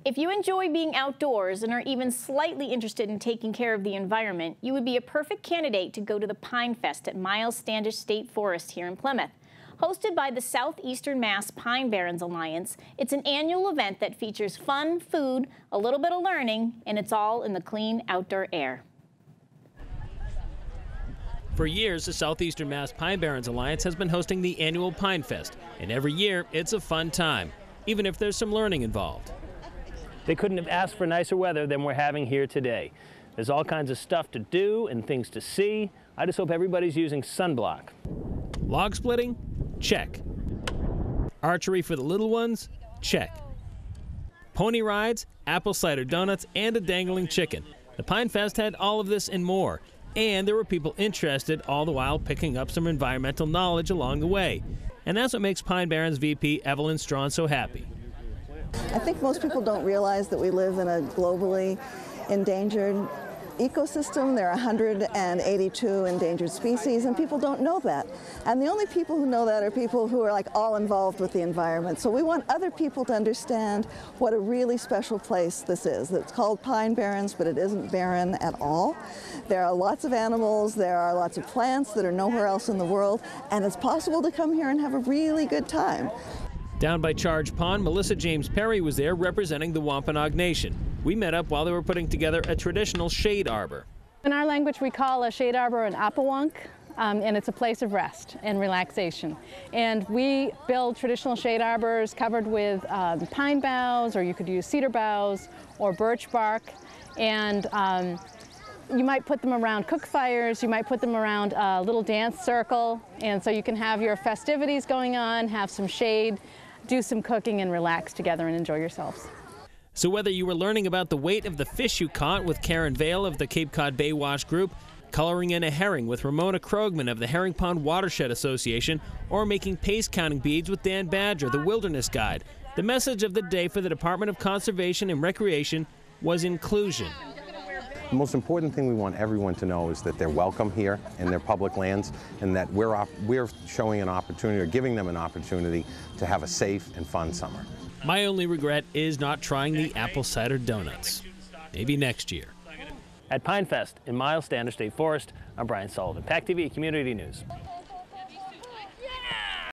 If you enjoy being outdoors and are even slightly interested in taking care of the environment, you would be a perfect candidate to go to the Pinefest at Myles Standish State Forest here in Plymouth. Hosted by the Southeastern Mass Pine Barrens Alliance, it's an annual event that features fun, food, a little bit of learning, and it's all in the clean outdoor air. For years, the Southeastern Mass Pine Barrens Alliance has been hosting the annual Pinefest, and every year it's a fun time, even if there's some learning involved. They couldn't have asked for nicer weather than we're having here today. There's all kinds of stuff to do and things to see. I just hope everybody's using sunblock. Log splitting? Check. Archery for the little ones? Check. Pony rides, apple cider donuts, and a dangling chicken. The Pinefest had all of this and more. And there were people interested, all the while picking up some environmental knowledge along the way. And that's what makes Pine Barrens VP Evelyn Strawn so happy. I think most people don't realize that we live in a globally endangered ecosystem. There are 182 endangered species, and people don't know that. And the only people who know that are people who are like all involved with the environment. So we want other people to understand what a really special place this is. It's called Pine Barrens, but it isn't barren at all. There are lots of animals, there are lots of plants that are nowhere else in the world, and it's possible to come here and have a really good time. Down by Charge Pond, Melissa James Perry was there representing the Wampanoag Nation. We met up while they were putting together a traditional shade arbor. In our language, we call a shade arbor an apawunk, and it's a place of rest and relaxation. And we build traditional shade arbors covered with pine boughs, or you could use cedar boughs or birch bark. And you might put them around cook fires, you might put them around a little dance circle, and so you can have your festivities going on, have some shade, do some cooking, and relax together and enjoy yourselves. So whether you were learning about the weight of the fish you caught with Karen Vale of the Cape Cod Bay Wash Group, coloring in a herring with Ramona Krogman of the Herring Pond Watershed Association, or making pace counting beads with Dan Badger, the Wilderness Guide, the message of the day for the Department of Conservation and Recreation was inclusion. The most important thing we want everyone to know is that they're welcome here in their public lands, and that we're showing an opportunity, or giving them an opportunity, to have a safe and fun summer. My only regret is not trying the apple cider donuts. Maybe next year. At Pinefest in Myles Standish State Forest, I'm Brian Sullivan, PACTV Community News.